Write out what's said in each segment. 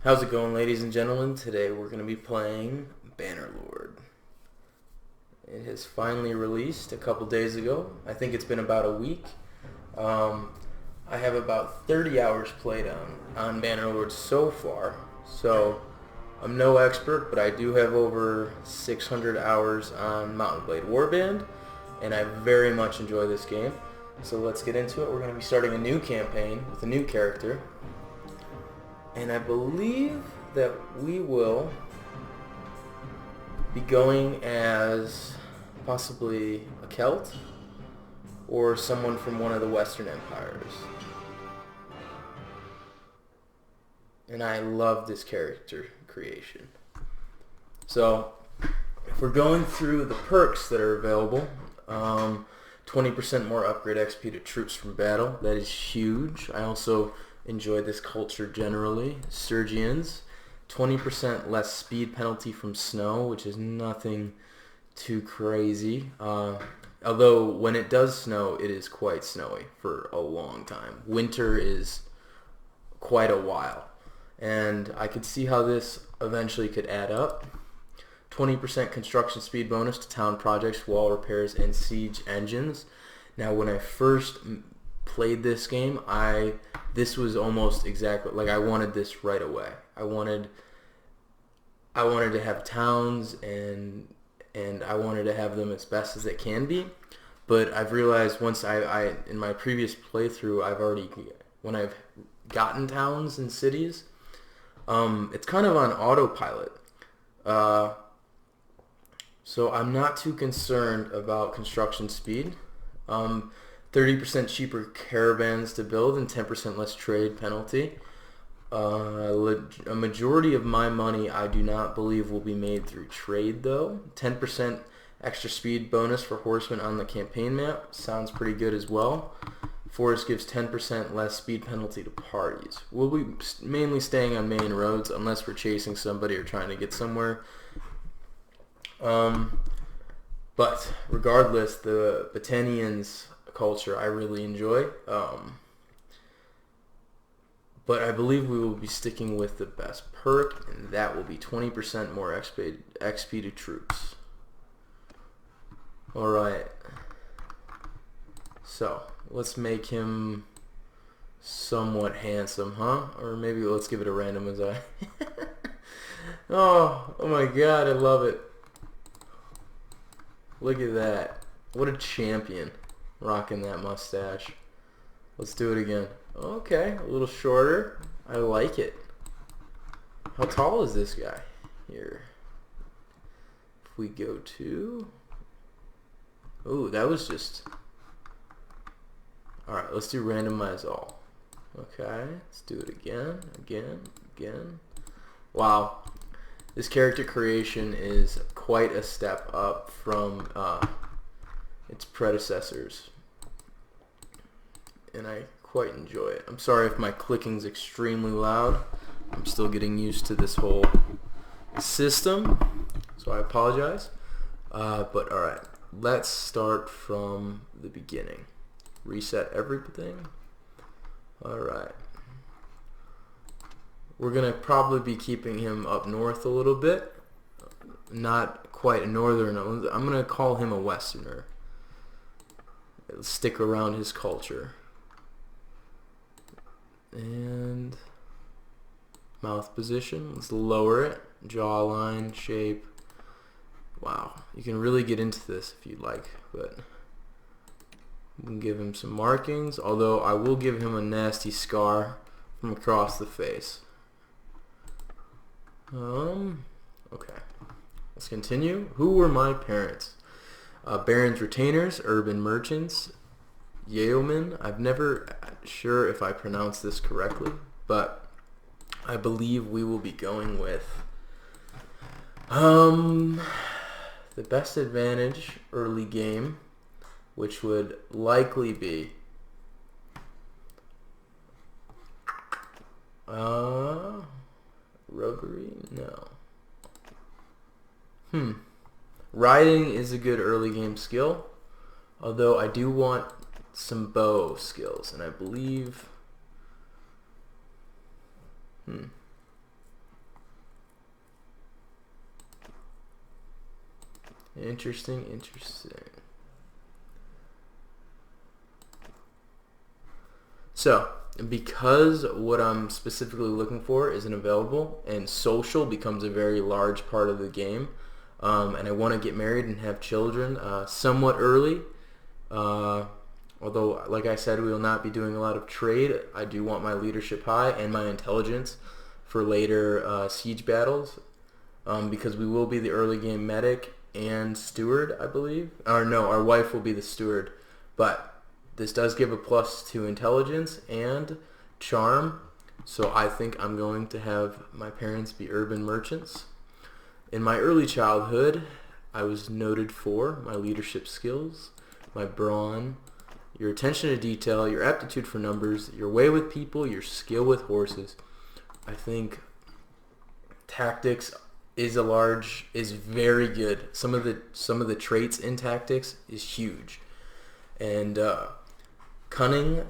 How's it going, ladies and gentlemen? Today we're going to be playing Bannerlord. It has finally released a couple days ago. I think it's been about a week. Um, I have about 30 hours played on Bannerlord so far. So I'm no expert, but I do have over 600 hours on Mountain Blade Warband, and I very much enjoy this game. So let's get into it. We're going to be starting a new campaign with a new character. And I believe that we will be going as possibly a Celt or someone from one of the Western Empires. And I love this character creation. So, if we're going through the perks that are available, 20% more upgrade XP to troops from battle. That is huge. I also enjoy this culture generally. Sturgians, 20% less speed penalty from snow, which is nothing too crazy. Although when it does snow, it is quite snowy for a long time. Winter is quite a while. And I could see how this eventually could add up. 20% construction speed bonus to town projects, wall repairs, and siege engines. Now, when I first played this game, this was almost exactly like I wanted this right away. I wanted to have towns and I wanted to have them as best as they can be. But I've realized once I in my previous playthrough, when I've gotten towns and cities, it's kind of on autopilot. So I'm not too concerned about construction speed. 30% cheaper caravans to build and 10% less trade penalty. A majority of my money I do not believe will be made through trade though. 10% extra speed bonus for horsemen on the campaign map. Sounds pretty good as well. Forest gives 10% less speed penalty to parties. We'll be mainly staying on main roads unless we're chasing somebody or trying to get somewhere. But regardless, the Batanians culture I really enjoy. But I believe we will be sticking with the best perk, and that will be 20% more XP to troops. Alright. So, let's make him somewhat handsome, huh? Or maybe let's give it a randomizer. Oh my god, I love it. Look at that. What a champion. Rocking that mustache. Let's do it again. Okay, a little shorter. I like it. How tall is this guy? Here. If we go to... Ooh, that was just... Alright, let's do randomize all. Okay, let's do it again, again. Wow. This character creation is quite a step up from its predecessors, and I quite enjoy it. I'm sorry if my clicking's extremely loud. I'm still getting used to this whole system, so I apologize. But alright, let's start from the beginning. Reset everything. Alright. We're going to probably be keeping him up north a little bit. Not quite a northern. I'm going to call him a westerner. It'll stick around his culture. And mouth position. Let's lower it. Jawline, shape. Wow. You can really get into this if you'd like. But we can give him some markings. Although I will give him a nasty scar from across the face. Okay. Let's continue. Who were my parents? Baron's retainers, urban merchants, yeomen. I'm never sure if I pronounced this correctly, but I believe we will be going with the best advantage early game, which would likely be roguery? No. Riding is a good early game skill, although I do want some bow skills, and I believe Interesting. So, because what I'm specifically looking for isn't available, and social becomes a very large part of the game, and I want to get married and have children somewhat early, although, like I said, we will not be doing a lot of trade. I do want my leadership high and my intelligence for later siege battles, because we will be the early game medic and steward, I believe. Or no, our wife will be the steward, but this does give a plus to intelligence and charm, so I think I'm going to have my parents be urban merchants. In my early childhood, I was noted for my leadership skills, my brawn, your attention to detail, your aptitude for numbers, your way with people, your skill with horses. I think tactics is very good. Some of the traits in tactics is huge, and cunning,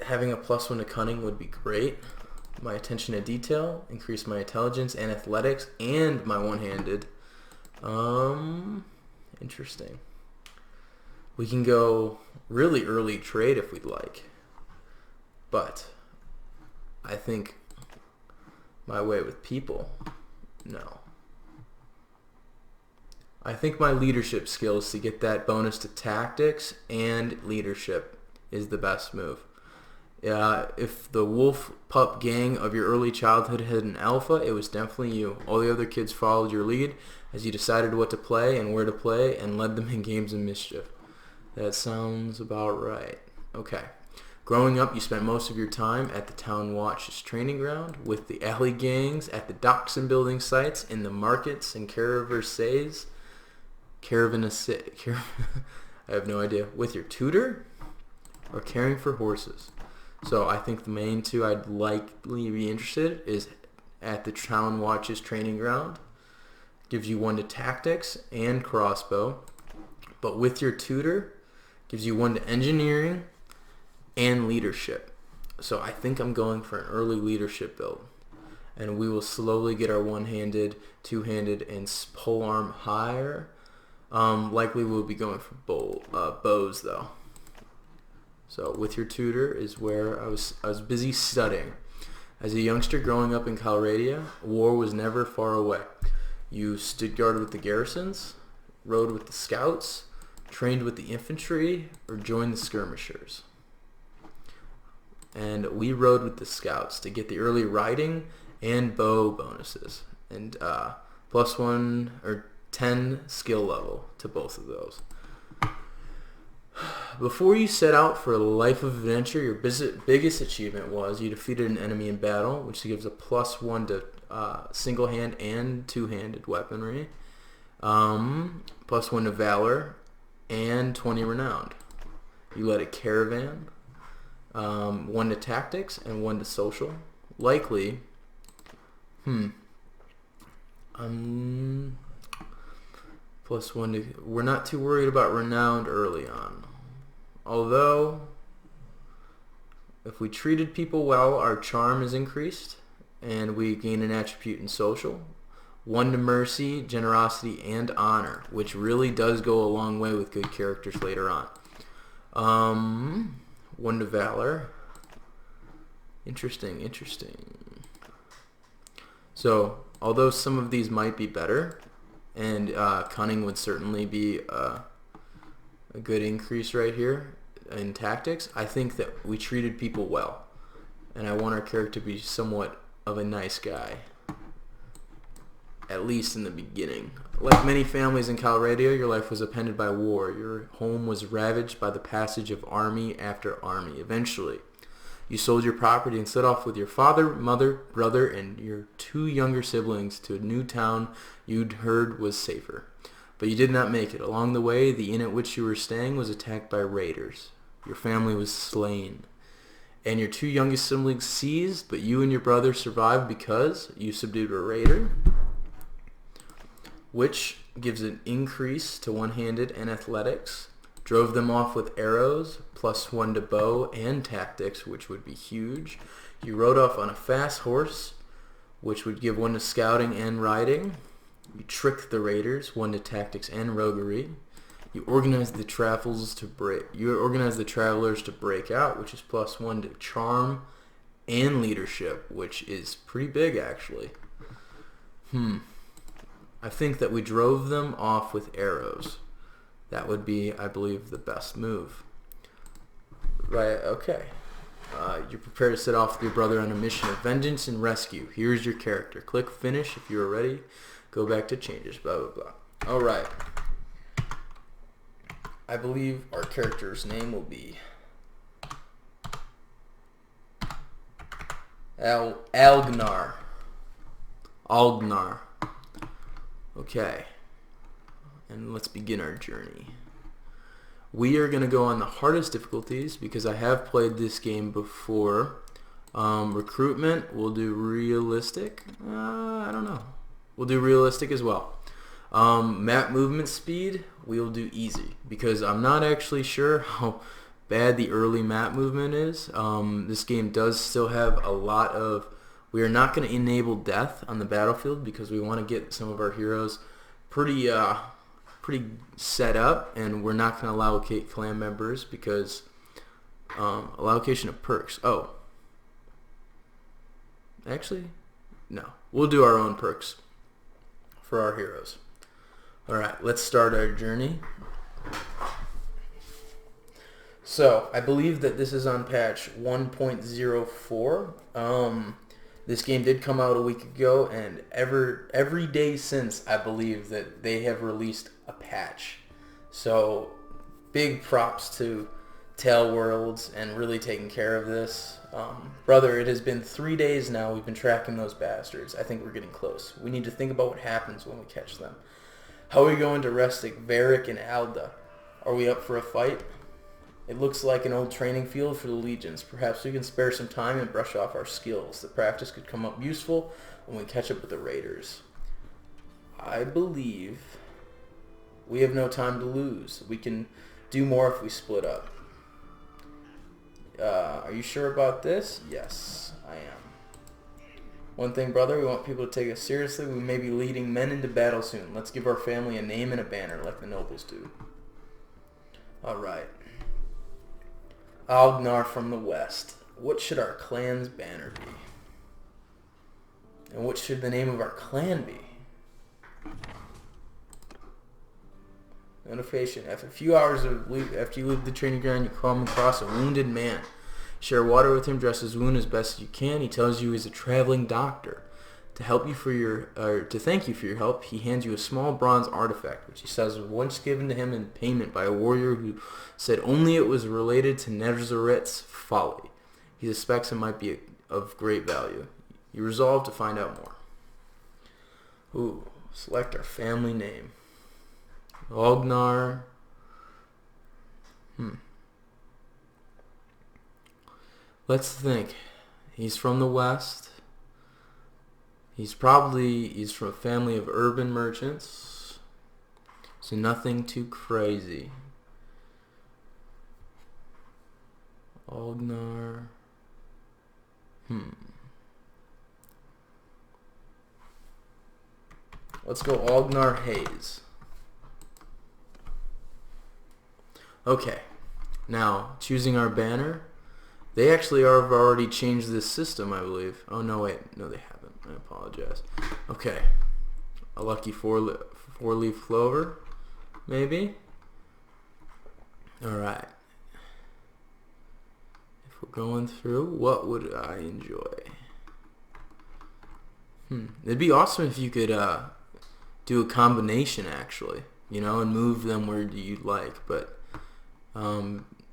having a +1 to cunning would be great. My attention to detail, increase my intelligence and athletics, and my one-handed. Interesting. We can go really early trade if we'd like, but I think my way with people, no. I think my leadership skills to get that bonus to tactics and leadership is the best move. If the wolf pup gang of your early childhood had an alpha, it was definitely you. All the other kids followed your lead as you decided what to play and where to play and led them in games of mischief. That sounds about right. Okay. Growing up, you spent most of your time at the town watch's training ground, with the alley gangs, at the docks and building sites, in the markets and caravanserais. I have no idea. With your tutor, or caring for horses. So I think the main two I'd likely be interested is at the town watch's training ground. Gives you 1 to tactics and crossbow. But with your tutor, gives you 1 to engineering and leadership. So I think I'm going for an early leadership build. And we will slowly get our one-handed, two-handed, and polearm higher. Likely we'll be going for bows though. So with your tutor is where I was busy studying. As a youngster growing up in Calradia, war was never far away. You stood guard with the garrisons, rode with the scouts, trained with the infantry, or joined the skirmishers. And we rode with the scouts to get the early riding and bow bonuses, and +1 or 10 skill level to both of those. Before you set out for a life of adventure, your biggest achievement was you defeated an enemy in battle, which gives a +1 to single hand and two-handed weaponry, +1 to valor, and 20 renowned. You led a caravan, 1 to tactics and 1 to social. Likely, +1 to. We're not too worried about renowned early on. Although, if we treated people well, our charm is increased, and we gain an attribute in social. 1 to mercy, generosity, and honor, which really does go a long way with good characters later on. 1 to valor. Interesting. So, although some of these might be better, and cunning would certainly be a good increase right here in tactics, I think that we treated people well, and I want our character to be somewhat of a nice guy, at least in the beginning. Like many families in Calradia, your life was appended by war. Your home was ravaged by the passage of army after army. Eventually, you sold your property and set off with your father, mother, brother, and your 2 younger siblings to a new town you'd heard was safer. But you did not make it. Along the way, the inn at which you were staying was attacked by raiders. Your family was slain, and your 2 youngest siblings seized, but you and your brother survived because you subdued a raider, which gives an increase to one-handed and athletics. Drove them off with arrows, +1 to bow and tactics, which would be huge. You rode off on a fast horse, which would give 1 to scouting and riding. You trick the raiders, 1 to tactics and roguery. You organize the travelers to break out, which is +1 to charm and leadership, which is pretty big actually. I think that we drove them off with arrows. That would be, I believe, the best move. Right, okay. You're prepared to set off with your brother on a mission of vengeance and rescue. Here's your character. Click finish if you are ready. Go back to changes, blah, blah, blah. Alright. I believe our character's name will be Algnar. Algnar. Okay. And let's begin our journey. We are going to go on the hardest difficulties because I have played this game before. Recruitment, we'll do realistic. I don't know. We'll do realistic as well. Map movement speed, we'll do easy because I'm not actually sure how bad the early map movement is. This game does still have a lot of... We are not going to enable death on the battlefield because we want to get some of our heroes pretty set up, and we're not going to allocate clan members because allocation of perks. Oh, actually, no. We'll do our own perks for our heroes. Alright, let's start our journey. So, I believe that this is on patch 1.04. This game did come out a week ago, and every day since, I believe that they have released a patch. So, big props to Tailworlds and really taking care of this. Brother, it has been 3 days now we've been tracking those bastards. I think we're getting close. We need to think about what happens when we catch them. How are we going to Restic, Varric, and Alda? Are we up for a fight? It looks like an old training field for the legions. Perhaps we can spare some time and brush off our skills. The practice could come up useful when we catch up with the raiders. I believe we have no time to lose. We can do more if we split up. Are you sure about this? Yes, I am. One thing, brother, we want people to take us seriously. We may be leading men into battle soon. Let's give our family a name and a banner like the nobles do. Alright. Algnar from the west. What should our clan's banner be? And what should the name of our clan be? Notification. After a few hours after you leave the training ground, you come across a wounded man. Share water with him, dress his wound as best as you can. He tells you he's a traveling doctor. To thank you for your help, he hands you a small bronze artifact, which he says was once given to him in payment by a warrior who said only it was related to Nezaret's folly. He suspects it might be of great value. You resolve to find out more. Ooh, select our family name. Algnar. Let's think. He's from the west. He's from a family of urban merchants. So nothing too crazy. Algnar. Let's go Algnar Hayes. Okay. Now, choosing our banner. They actually have already changed this system, I believe. Oh, no, wait. No, they haven't. I apologize. Okay. A lucky four-leaf clover, maybe? Alright. If we're going through, what would I enjoy? It'd be awesome if you could do a combination, actually. You know, and move them where you'd like. But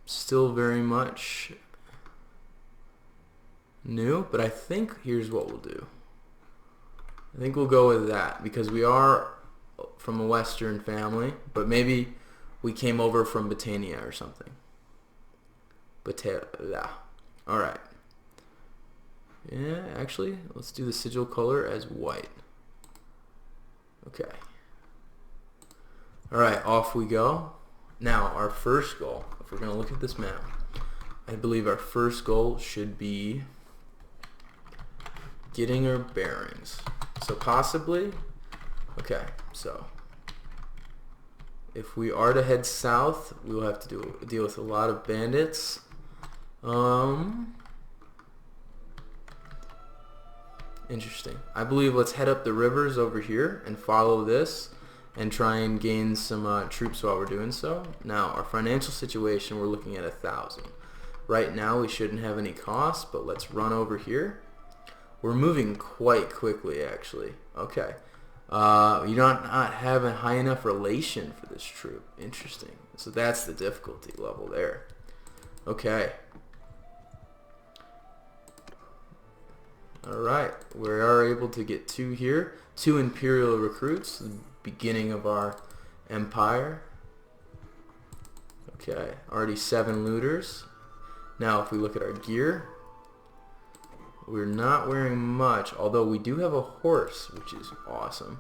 still very much new, but I think here's what we'll do. I think we'll go with that because we are from a Western family, but maybe we came over from Britannia or something. Alright. Yeah, actually, let's do the sigil color as white. Okay. Alright, off we go. Now, our first goal, if we're going to look at this map, I believe our first goal should be getting our bearings. So possibly Okay, so if we are to head south, we will have to deal with a lot of bandits. Interesting. I believe let's head up the rivers over here and follow this and try and gain some troops while we're doing so. Now, our financial situation, we're looking at 1,000. Right now, we shouldn't have any costs, but let's run over here. We're moving quite quickly, actually. Okay. You don't not have a high enough relation for this troop. Interesting. So that's the difficulty level there. Okay. Alright, we are able to get 2 here. 2 Imperial recruits, the beginning of our empire. Okay, already 7 looters. Now if we look at our gear, we're not wearing much, although we do have a horse, which is awesome.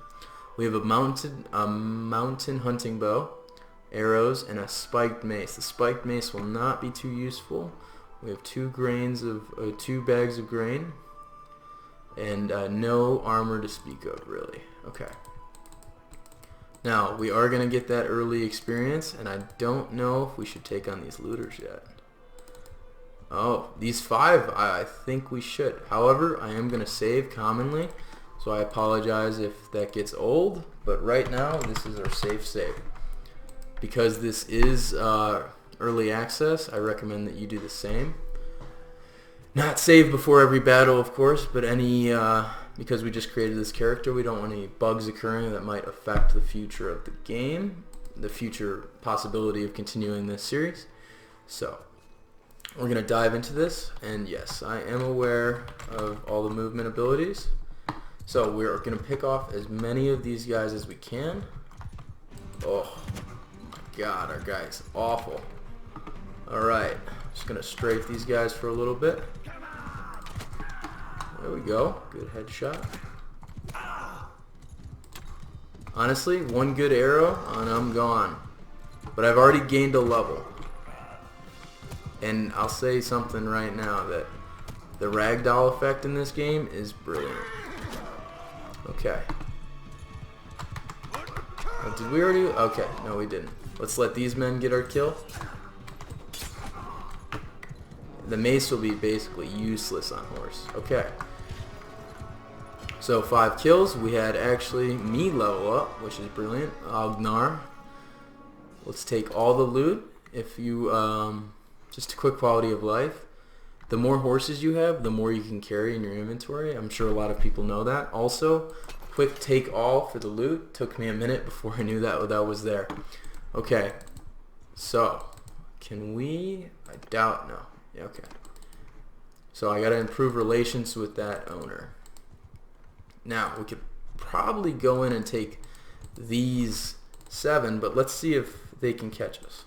We have a mountain hunting bow, arrows, and a spiked mace. The spiked mace will not be too useful. We have 2 bags of grain. And no armor to speak of, really. Okay. Now, we are going to get that early experience, and I don't know if we should take on these looters yet. Oh, these 5, I think we should. However, I am going to save commonly, so I apologize if that gets old, but right now, this is our safe save. Because this is early access, I recommend that you do the same. Not save before every battle, of course, but because we just created this character, we don't want any bugs occurring that might affect the future of the game, the future possibility of continuing this series. So, we're going to dive into this, and yes, I am aware of all the movement abilities. So, we're going to pick off as many of these guys as we can. Oh, my God, our guy's awful. Alright, just going to strafe these guys for a little bit. There we go. Good headshot. Honestly, 1 good arrow and I'm gone. But I've already gained a level. And I'll say something right now that the ragdoll effect in this game is brilliant. Okay. Oh, did we already? Okay, no we didn't. Let's let these men get our kill. The mace will be basically useless on horse. Okay. So 5 kills. We had actually me level up, which is brilliant. Algnar. Let's take all the loot. If you, just a quick quality of life. The more horses you have, the more you can carry in your inventory. I'm sure a lot of people know that. Also, quick take all for the loot. Took me a minute before I knew that was there. Okay. So, can we? I doubt no. Okay. So I gotta improve relations with that owner. Now we could probably go in and take these 7, but let's see if they can catch us.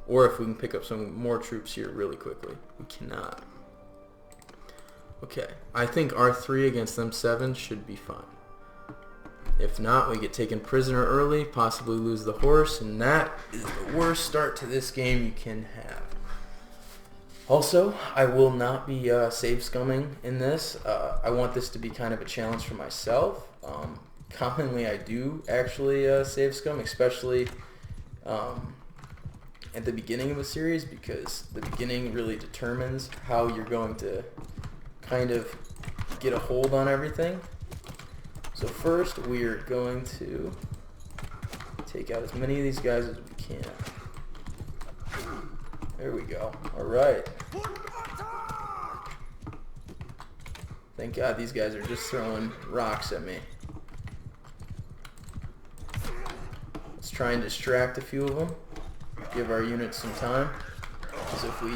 Or if we can pick up some more troops here really quickly. We cannot. Okay. I think our 3 against them 7 should be fine. If not, we get taken prisoner early, possibly lose the horse, and that is the worst start to this game you can have. Also, I will not be save scumming in this. I want this to be kind of a challenge for myself. Commonly, I do actually save scum, especially at the beginning of a series, because the beginning really determines how you're going to kind of get a hold on everything. So first, we're going to take out as many of these guys as we can. There we go. Alright. Thank God these guys are just throwing rocks at me. Let's try and distract a few of them. Give our units some time. Because if we...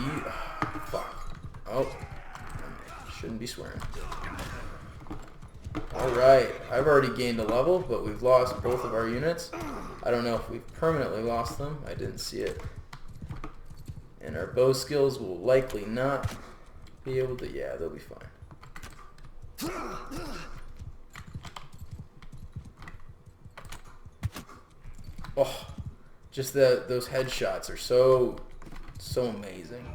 fuck. Oh. Shouldn't be swearing. Alright. I've already gained a level, but we've lost both of our units. I don't know if we've permanently lost them. I didn't see it. And our bow skills will likely not be able to... yeah, they'll be fine. Oh, just those headshots are so amazing.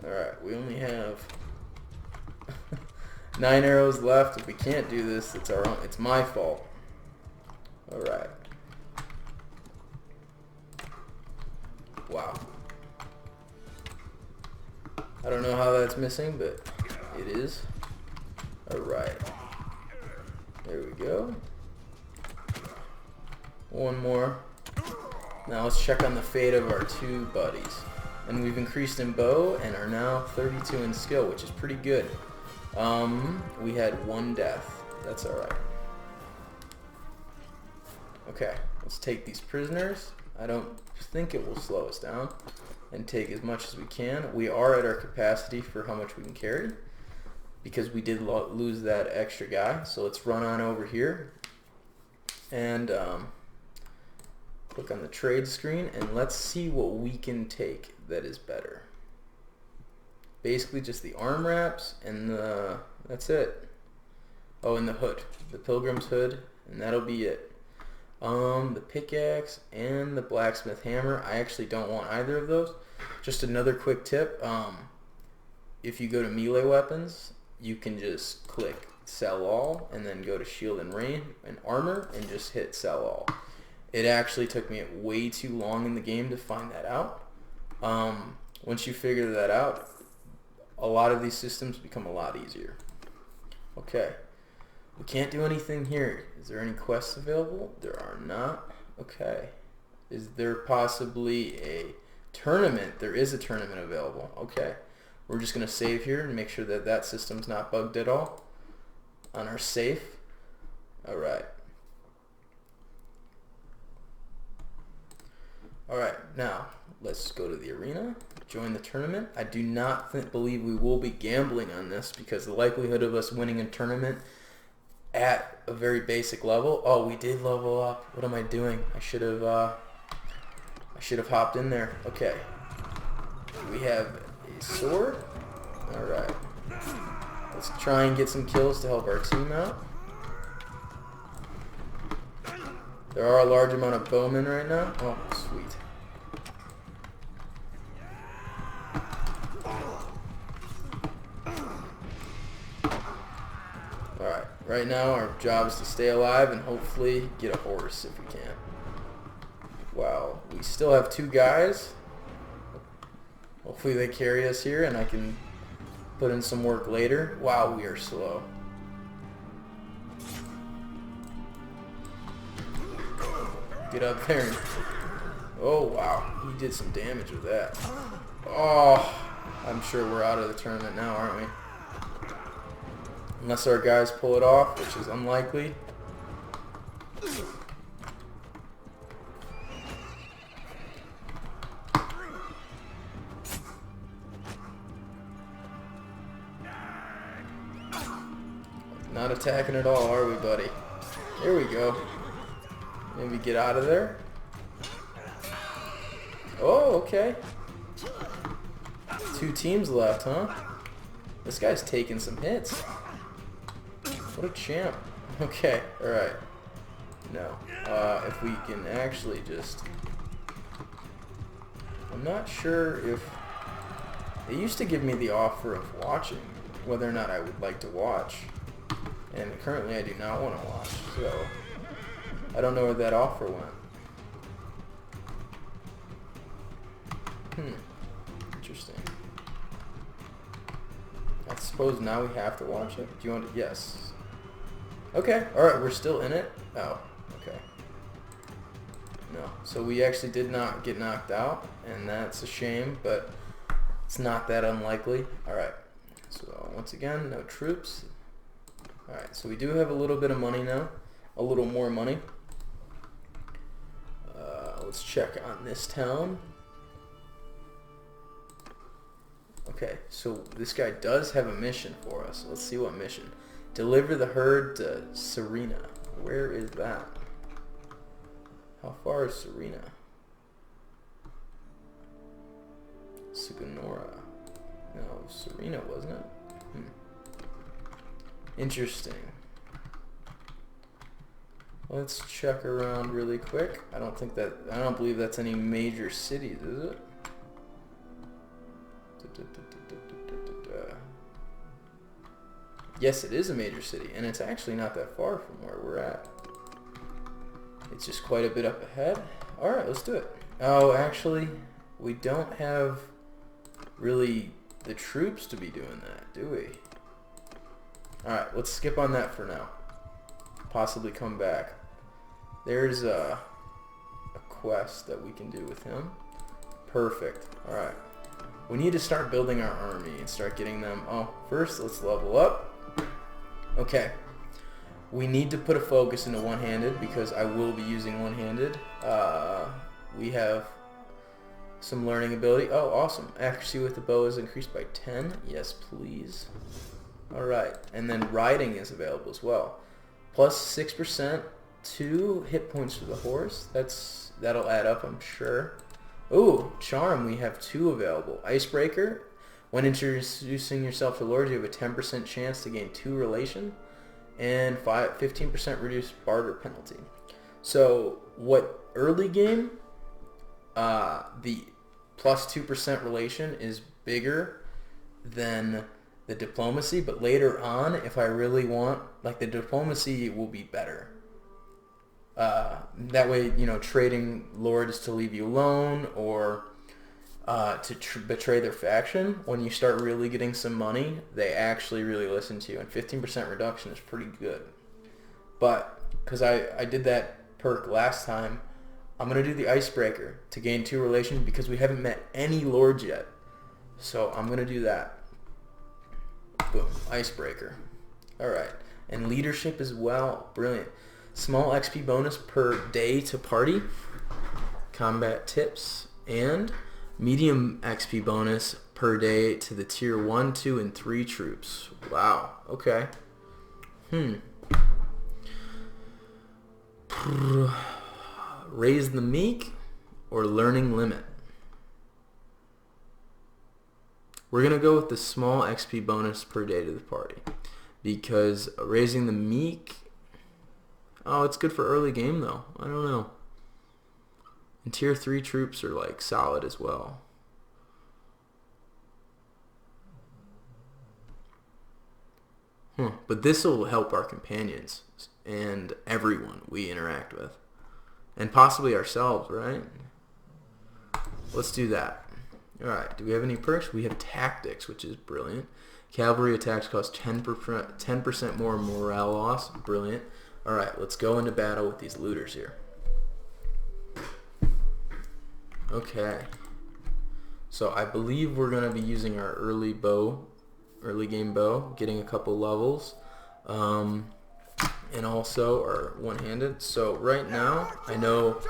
Alright, we only have... 9 arrows left. If we can't do this, it's our own. It's my fault. All right. Wow. I don't know how that's missing, but it is. All right. There we go. One more. Now let's check on the fate of our 2 buddies. And we've increased in bow and are now 32 in skill, which is pretty good. We had 1 death. That's alright. Okay, let's take these prisoners. I don't think it will slow us down. And take as much as we can. We are at our capacity for how much we can carry, because we did lose that extra guy. So let's run on over here and click on the trade screen, and let's see what we can take that is better. Basically just the arm wraps and that's it. Oh, and the hood, the pilgrim's hood, and that'll be it. The pickaxe and the blacksmith hammer, I actually don't want either of those. Just another quick tip, if you go to melee weapons, you can just click sell all and then go to shield and range and armor and just hit sell all. It actually took me way too long in the game to find that out. Once you figure that out, a lot of these systems become a lot easier. Okay. We can't do anything here. Is there any quests available? There are not. Okay. Is there possibly a tournament? There is a tournament available. Okay. We're just going to save here and make sure that that system's not bugged at all on our safe. Alright. Alright, now let's go to the arena, join the tournament. I do not believe we will be gambling on this, because the likelihood of us winning a tournament at a very basic level. Oh, we did level up. What am I doing? I should have hopped in there. Okay. We have a sword. Alright. Let's try and get some kills to help our team out. There are a large amount of bowmen right now. Oh, sweet. Alright, right now our job is to stay alive and hopefully get a horse if we can. Wow, we still have 2 guys. Hopefully they carry us here and I can put in some work later. Wow, we are slow. Get up there. Oh, wow. He did some damage with that. Oh, I'm sure we're out of the tournament now, aren't we? Unless our guys pull it off, which is unlikely. Not attacking at all, are we, buddy? Here we go. Maybe get out of there. Oh, okay. 2 teams left, huh? This guy's taking some hits. What a champ. Okay, alright. No. If we can actually just... I'm not sure if... They used to give me the offer of watching, whether or not I would like to watch. And currently I do not want to watch, so... I don't know where that offer went. Interesting. I suppose now we have to watch it. Do you want to? Yes. Okay. Alright, we're still in it? Oh, okay. No. So we actually did not get knocked out, and that's a shame, but it's not that unlikely. Alright. So once again, no troops. Alright, so we do have a little bit of money now. A little more money. Let's check on this town. Okay, so this guy does have a mission for us. Let's see what mission. Deliver the herd to Serena. Where is that? How far is Serena? Suganora. No, Serena, wasn't it? Interesting. Let's check around really quick. I don't believe that's any major cities, is it? Yes, it is a major city, and it's actually not that far from where we're at. It's just quite a bit up ahead. Alright, let's do it. Oh, actually, we don't have really the troops to be doing that, do we? Alright, let's skip on that for now. Possibly come back. There's a quest that we can do with him. Perfect. Alright. We need to start building our army and start getting them... Oh, first let's level up. Okay. We need to put a focus into one-handed because I will be using one-handed. We have some learning ability. Oh, awesome. Accuracy with the bow is increased by 10. Yes, please. Alright. And then riding is available as well. Plus 6%, 2 hit points for the horse. That'll add up, I'm sure. Ooh, charm. We have 2 available. Icebreaker. When introducing yourself to lords, you have a 10% chance to gain 2 relation. And 15% reduced barter penalty. So, what early game, the plus 2% relation is bigger than the diplomacy, but later on, if I really want, like, the diplomacy will be better. That way, you know, trading lords to leave you alone or to betray their faction, when you start really getting some money, they actually really listen to you, and 15% reduction is pretty good. But, because I did that perk last time, I'm going to do the Icebreaker to gain 2 relations because we haven't met any lords yet. So I'm going to do that. Boom. Icebreaker. Alright. And leadership as well. Brilliant. Small XP bonus per day to party. Combat tips. And medium XP bonus per day to the tier 1, 2, and 3 troops. Wow. Okay. Raise the meek or learning limit? We're going to go with the small XP bonus per day to the party. Because raising the meek... Oh, it's good for early game though. I don't know. And tier 3 troops are like solid as well. But this will help our companions and everyone we interact with. And possibly ourselves, right? Let's do that. Alright, do we have any perks? We have tactics, which is brilliant. Cavalry attacks cost 10% more morale loss. Brilliant. Alright, let's go into battle with these looters here. Okay. So I believe we're going to be using our early game bow, getting a couple levels. And also our one-handed. So right now, I know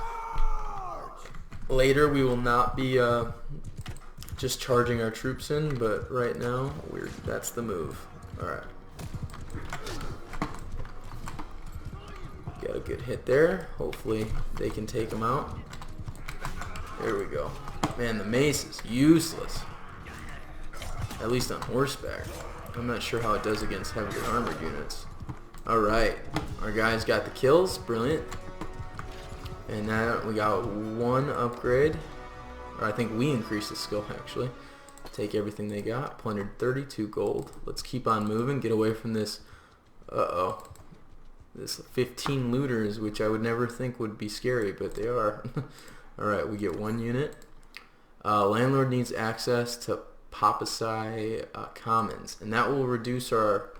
later we will not be just charging our troops in, but right now that's the move. Alright. Got a good hit there. Hopefully they can take him out. There we go. Man, the mace is useless. At least on horseback. I'm not sure how it does against heavily armored units. Alright, our guys got the kills, brilliant. And now we got 1 upgrade. Or I think we increased the skill actually. Take everything they got, plundered 32 gold. Let's keep on moving, get away from this, this 15 looters, which I would never think would be scary, but they are. Alright, we get 1 unit. Landlord needs access to Papacy Commons, and that will reduce our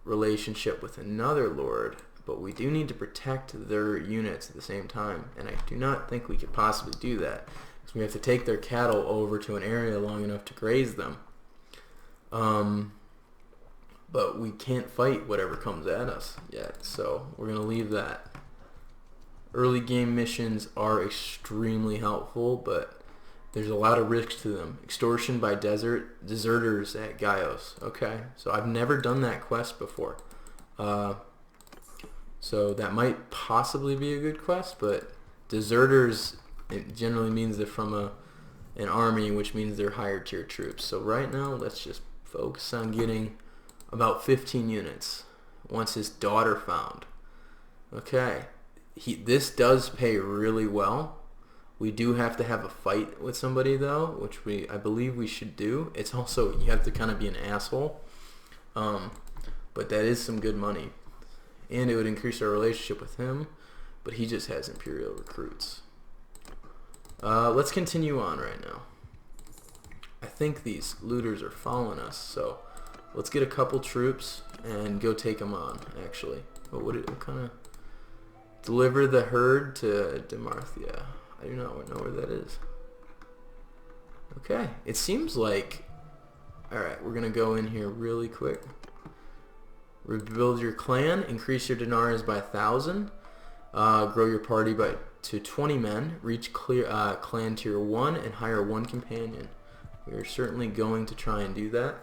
relationship with another lord, but we do need to protect their units at the same time, and I do not think we could possibly do that because we have to take their cattle over to an area long enough to graze them. But we can't fight whatever comes at us yet, so we're going to leave that. Early game missions are extremely helpful, but there's a lot of risk to them. Extortion by deserters at Gaios. Okay, so I've never done that quest before. So that might possibly be a good quest, but deserters, it generally means they're from an army, which means they're higher tier troops. So right now, let's just focus on getting about 15 units. Once his daughter found. Okay, this does pay really well. We do have to have a fight with somebody though, which I believe we should do. It's also, you have to kind of be an asshole. but that is some good money. And it would increase our relationship with him, but he just has Imperial recruits. Let's continue on right now. I think these looters are following us, so let's get a couple troops and go take them on, actually. What kind of... Deliver the herd to Demarthia. I do not know where that is. Okay, it seems like... Alright, we're going to go in here really quick. Rebuild your clan, increase your dinars by 1,000, grow your party to 20 men, reach clan tier 1, and hire 1 companion. We are certainly going to try and do that.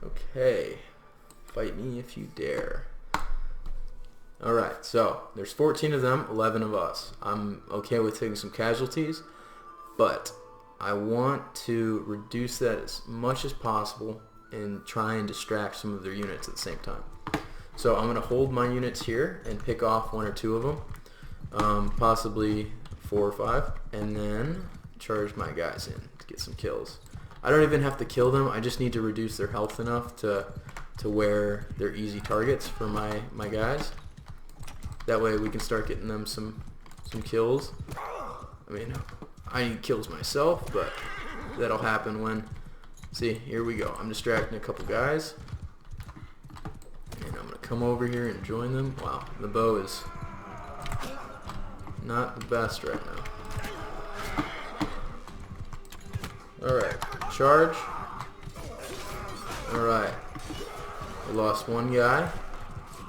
Okay, fight me if you dare. Alright, so there's 14 of them, 11 of us. I'm okay with taking some casualties, but I want to reduce that as much as possible and try and distract some of their units at the same time. So I'm going to hold my units here and pick off 1 or 2 of them, possibly 4 or 5, and then charge my guys in to get some kills. I don't even have to kill them, I just need to reduce their health enough to where they're easy targets for my guys. That way we can start getting them some kills. I mean, I need kills myself, but that'll happen when... See, here we go. I'm distracting a couple guys. And I'm going to come over here and join them. Wow, the bow is not the best right now. Alright, charge. Alright. We lost 1 guy.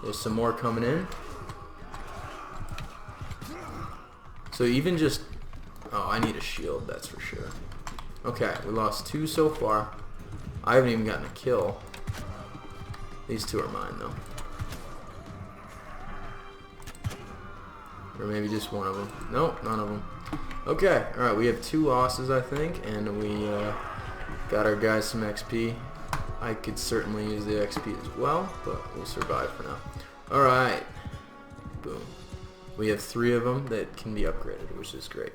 There's some more coming in. So even just... Oh, I need a shield, that's for sure. Okay, we lost 2 so far. I haven't even gotten a kill. These 2 are mine, though. Or maybe just 1 of them. Nope, none of them. Okay, alright, we have 2 losses, I think, and we got our guys some XP. I could certainly use the XP as well, but we'll survive for now. Alright. Boom. We have 3 of them that can be upgraded, which is great.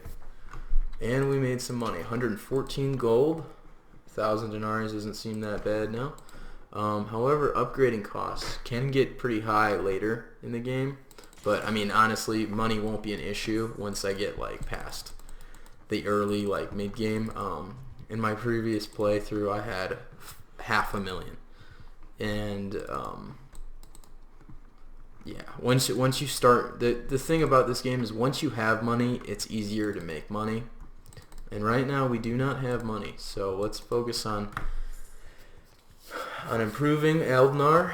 And we made some money. 114 gold. 1,000 dinars doesn't seem that bad now. However, upgrading costs can get pretty high later in the game. But, I mean, honestly, money won't be an issue once I get, like, past the early, like, mid-game. In my previous playthrough, I had $500,000. And, yeah, once you start... The thing about this game is once you have money, it's easier to make money. And right now we do not have money, so let's focus on improving Algnar,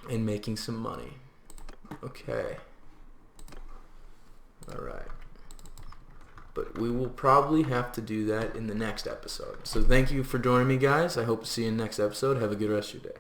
and making some money. Okay. Alright. But we will probably have to do that in the next episode. So thank you for joining me, guys. I hope to see you in the next episode. Have a good rest of your day.